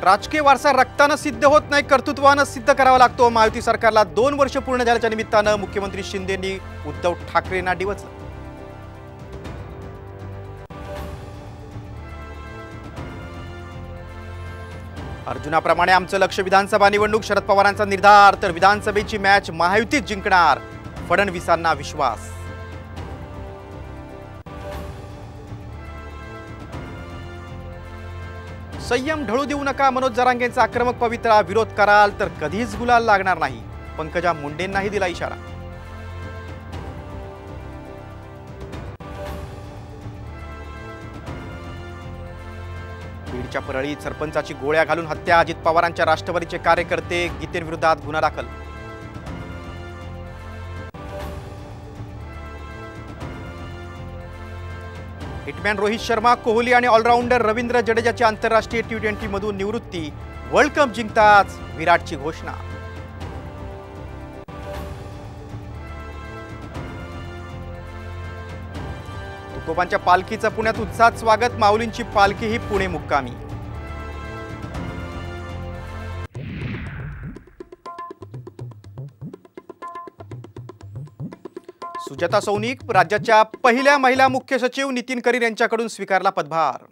राजकीय वारसा रक्ताने सिद्ध होत नाही, कर्तृत्वाने सिद्ध करावा लागतो। महायुती सरकारला 2 वर्ष पूर्ण झाल्याच्या निमित्तानं मुख्यमंत्री शिंदेंनी उद्धव ठाकरेंना डिवचलं। अर्जुनाप्रमाणे आमचं लक्ष विधानसभा निवडणूक, शरद पवारांचा निर्धार, तर विधानसभेची मॅच महायुतीत जिंकणार, फडणवीसांना विश्वास। संयम ढळू देऊ नका, मनोज जरांगेंचा आक्रमक पवित्रा, विरोध कराल तर कधीच गुलाल लागणार नाही, पंकजा मुंडेंनाही दिला इशारा। बीडच्या परळीत सरपंचाची गोळ्या घालून हत्या, अजित पवारांच्या राष्ट्रवादीचे कार्यकर्ते, गीतेंविरोधात गुन्हा दाखल। हिटमॅन रोहित शर्मा, कोहली आणि ऑलराऊंडर रवींद्र जडेजाची आंतरराष्ट्रीय T20 मधून निवृत्ती, वर्ल्ड कप जिंकताच विराटची घोषणा। तुकोबांच्या पालखीचं पुण्यात उत्साहात स्वागत, माऊलींची पालखी ही पुणे मुक्कामी। सुजाता सौनिक राज्याच्या पहिल्या महिला मुख्य सचिव, नितीन करीर यांच्याकडून स्वीकारला पदभार।